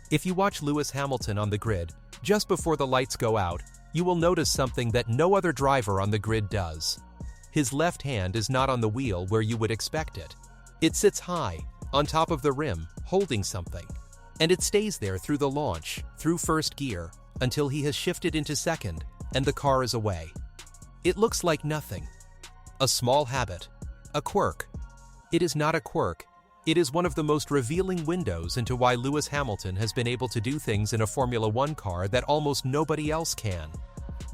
If you watch Lewis Hamilton on the grid, just before the lights go out, you will notice something that no other driver on the grid does. His left hand is not on the wheel where you would expect it. It sits high, on top of the rim, holding something. And it stays there through the launch, through first gear, until he has shifted into second, and the car is away. It looks like nothing. A small habit. A quirk. It is not a quirk. It is one of the most revealing windows into why Lewis Hamilton has been able to do things in a Formula One car that almost nobody else can.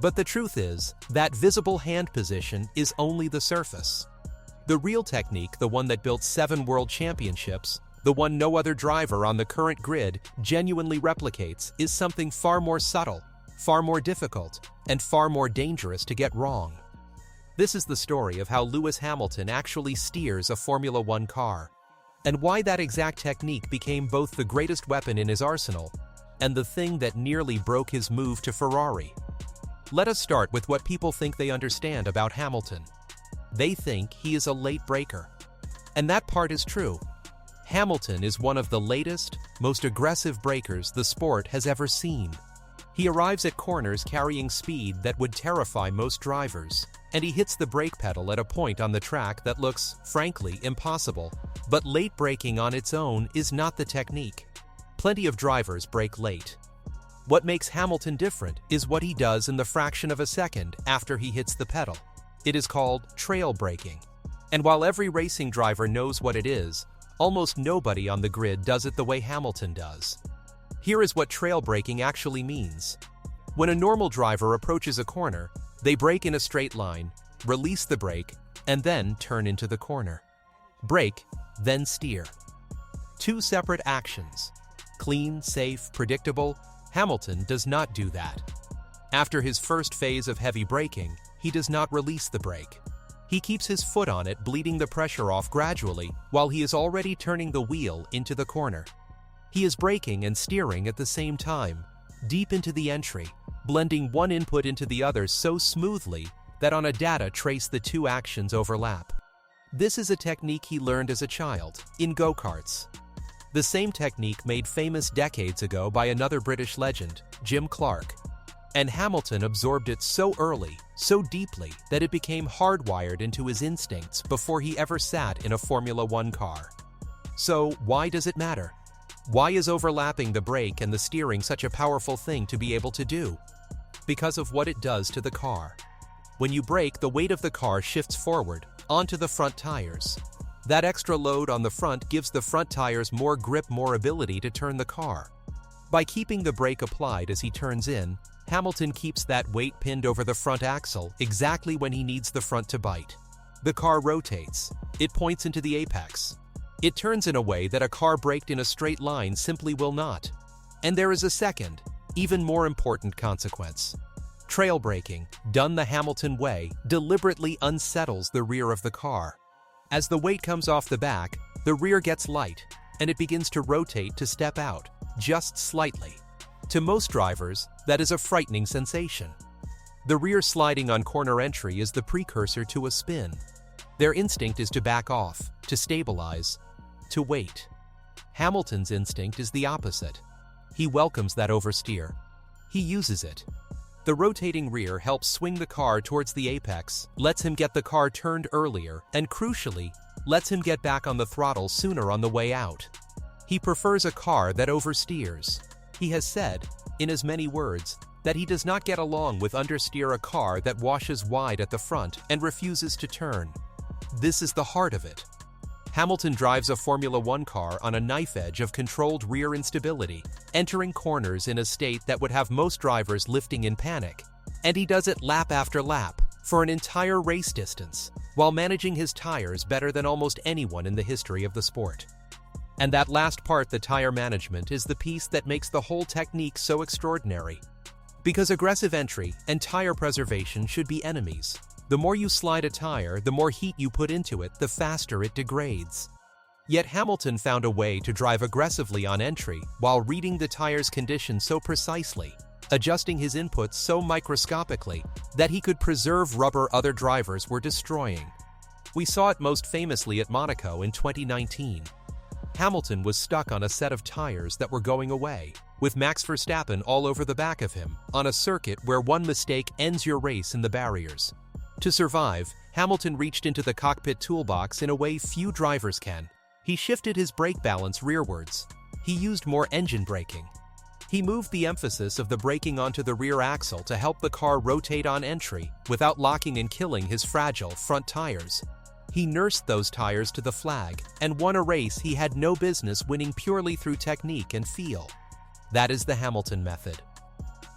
But the truth is, that visible hand position is only the surface. The real technique, the one that built 7 world championships, the one no other driver on the current grid genuinely replicates, is something far more subtle, far more difficult, and far more dangerous to get wrong. This is the story of how Lewis Hamilton actually steers a Formula One car, and why that exact technique became both the greatest weapon in his arsenal and the thing that nearly broke his move to Ferrari. Let us start with what people think they understand about Hamilton. They think he is a late breaker. And that part is true. Hamilton is one of the latest, most aggressive breakers the sport has ever seen. He arrives at corners carrying speed that would terrify most drivers, and he hits the brake pedal at a point on the track that looks, frankly, impossible. But late braking on its own is not the technique. Plenty of drivers brake late. What makes Hamilton different is what he does in the fraction of a second after he hits the pedal. It is called trail braking. And while every racing driver knows what it is, almost nobody on the grid does it the way Hamilton does. Here is what trail braking actually means. When a normal driver approaches a corner, they brake in a straight line, release the brake, and then turn into the corner. Brake, then steer. 2 separate actions. Clean, safe, predictable. Hamilton does not do that. After his first phase of heavy braking, he does not release the brake. He keeps his foot on it, bleeding the pressure off gradually while he is already turning the wheel into the corner. He is braking and steering at the same time, deep into the entry, blending one input into the other so smoothly that on a data trace the 2 actions overlap. This is a technique he learned as a child, in go-karts. The same technique made famous decades ago by another British legend, Jim Clark. And Hamilton absorbed it so early, so deeply, that it became hardwired into his instincts before he ever sat in a Formula One car. So, why does it matter? Why is overlapping the brake and the steering such a powerful thing to be able to do? Because of what it does to the car. When you brake, the weight of the car shifts forward, onto the front tires. That extra load on the front gives the front tires more grip, more ability to turn the car. By keeping the brake applied as he turns in, Hamilton keeps that weight pinned over the front axle exactly when he needs the front to bite. The car rotates. It points into the apex. It turns in a way that a car braked in a straight line simply will not. And there is a second, even more important consequence. Trail braking, done the Hamilton way, deliberately unsettles the rear of the car. As the weight comes off the back, the rear gets light, and it begins to rotate to step out, just slightly. To most drivers, that is a frightening sensation. The rear sliding on corner entry is the precursor to a spin. Their instinct is to back off, to stabilize, to wait. Hamilton's instinct is the opposite. He welcomes that oversteer. He uses it. The rotating rear helps swing the car towards the apex, lets him get the car turned earlier, and crucially, lets him get back on the throttle sooner on the way out. He prefers a car that oversteers. He has said, in as many words, that he does not get along with understeer a car that washes wide at the front and refuses to turn. This is the heart of it. Hamilton drives a Formula One car on a knife edge of controlled rear instability, entering corners in a state that would have most drivers lifting in panic. And he does it lap after lap, for an entire race distance, while managing his tires better than almost anyone in the history of the sport. And that last part, the tire management, is the piece that makes the whole technique so extraordinary. Because aggressive entry and tire preservation should be enemies. The more you slide a tire, the more heat you put into it, the faster it degrades. Yet Hamilton found a way to drive aggressively on entry while reading the tire's condition so precisely, adjusting his inputs so microscopically that he could preserve rubber other drivers were destroying. We saw it most famously at Monaco in 2019. Hamilton was stuck on a set of tires that were going away, with Max Verstappen all over the back of him, on a circuit where one mistake ends your race in the barriers. To survive, Hamilton reached into the cockpit toolbox in a way few drivers can. He shifted his brake balance rearwards. He used more engine braking. He moved the emphasis of the braking onto the rear axle to help the car rotate on entry without locking and killing his fragile front tires. He nursed those tires to the flag and won a race he had no business winning purely through technique and feel. That is the Hamilton method.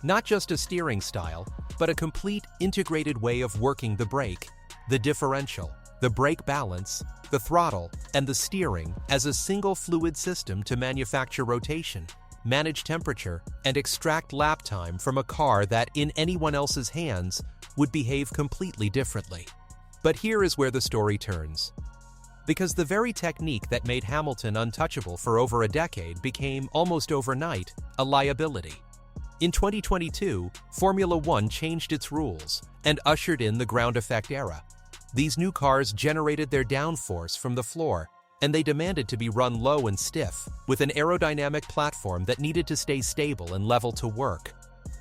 Not just a steering style, but a complete integrated way of working the brake, the differential, the brake balance, the throttle, and the steering as a single fluid system to manufacture rotation, manage temperature, and extract lap time from a car that, in anyone else's hands, would behave completely differently. But here is where the story turns. Because the very technique that made Hamilton untouchable for over a decade became, almost overnight, a liability. In 2022, Formula One changed its rules and ushered in the ground effect era. These new cars generated their downforce from the floor, and they demanded to be run low and stiff, with an aerodynamic platform that needed to stay stable and level to work.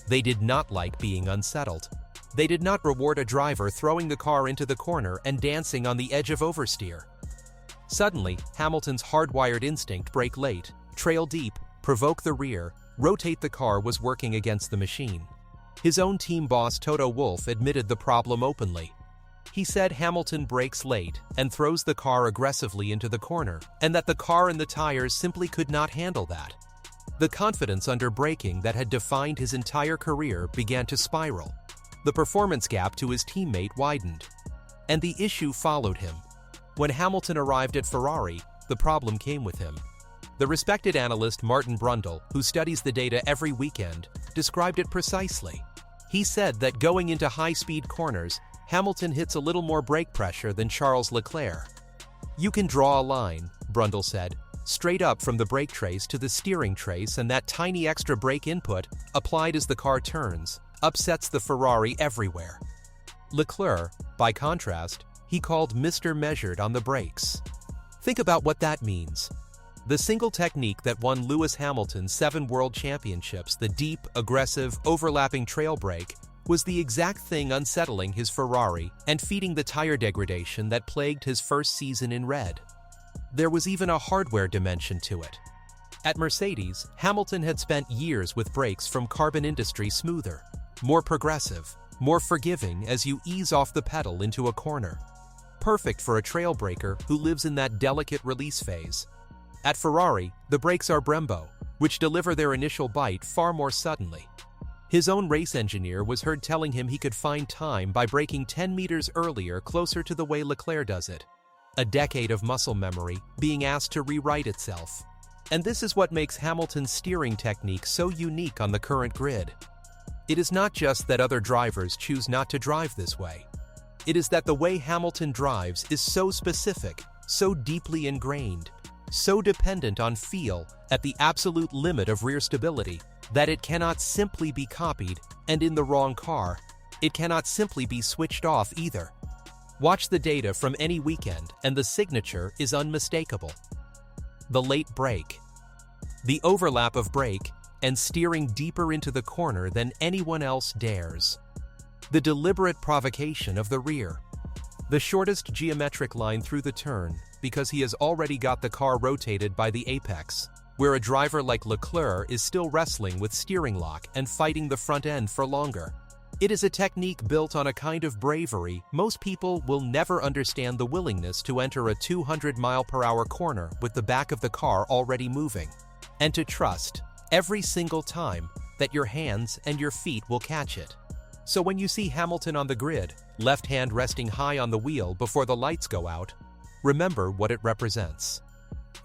They did not like being unsettled. They did not reward a driver throwing the car into the corner and dancing on the edge of oversteer. Suddenly, Hamilton's hardwired instinct brake late, trail deep, provoke the rear, rotate the car was working against the machine. His own team boss Toto Wolff admitted the problem openly. He said Hamilton brakes late and throws the car aggressively into the corner, and that the car and the tires simply could not handle that. The confidence under braking that had defined his entire career began to spiral. The performance gap to his teammate widened. And the issue followed him. When Hamilton arrived at Ferrari, the problem came with him. The respected analyst Martin Brundle, who studies the data every weekend, described it precisely. He said that going into high-speed corners, Hamilton hits a little more brake pressure than Charles Leclerc. You can draw a line, Brundle said, straight up from the brake trace to the steering trace, and that tiny extra brake input, applied as the car turns, upsets the Ferrari everywhere. Leclerc, by contrast, he called Mr. Measured on the brakes. Think about what that means. The single technique that won Lewis Hamilton 7 world championships, the deep, aggressive, overlapping trail brake, was the exact thing unsettling his Ferrari and feeding the tire degradation that plagued his first season in red. There was even a hardware dimension to it. At Mercedes, Hamilton had spent years with brakes from Carbon Industry smoother, more progressive, more forgiving as you ease off the pedal into a corner. Perfect for a trail braker who lives in that delicate release phase. At Ferrari, the brakes are Brembo, which deliver their initial bite far more suddenly. His own race engineer was heard telling him he could find time by braking 10 meters earlier, closer to the way Leclerc does it. A decade of muscle memory being asked to rewrite itself. And this is what makes Hamilton's steering technique so unique on the current grid. It is not just that other drivers choose not to drive this way. It is that the way Hamilton drives is so specific, so deeply ingrained, so dependent on feel at the absolute limit of rear stability, that it cannot simply be copied, and in the wrong car, it cannot simply be switched off either. Watch the data from any weekend, and the signature is unmistakable. The late brake. The overlap of brake and steering deeper into the corner than anyone else dares. The deliberate provocation of the rear. The shortest geometric line through the turn because he has already got the car rotated by the apex, where a driver like Leclerc is still wrestling with steering lock and fighting the front end for longer. It is a technique built on a kind of bravery most people will never understand, the willingness to enter a 200-mile-per-hour corner with the back of the car already moving, and to trust, every single time, that your hands and your feet will catch it. So when you see Hamilton on the grid, left hand resting high on the wheel before the lights go out, remember what it represents.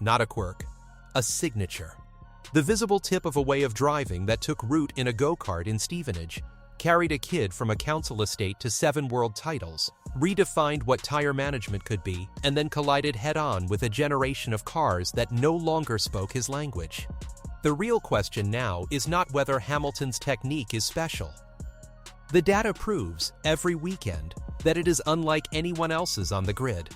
Not a quirk, a signature. The visible tip of a way of driving that took root in a go-kart in Stevenage, carried a kid from a council estate to 7 world titles, redefined what tire management could be, and then collided head-on with a generation of cars that no longer spoke his language. The real question now is not whether Hamilton's technique is special. The data proves, every weekend, that it is unlike anyone else's on the grid.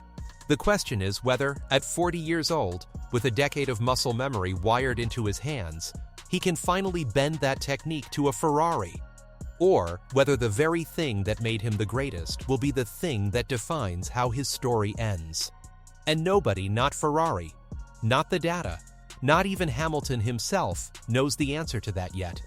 The question is whether, at 40 years old, with a decade of muscle memory wired into his hands, he can finally bend that technique to a Ferrari. Or whether the very thing that made him the greatest will be the thing that defines how his story ends. And nobody, not Ferrari, not the data, not even Hamilton himself, knows the answer to that yet.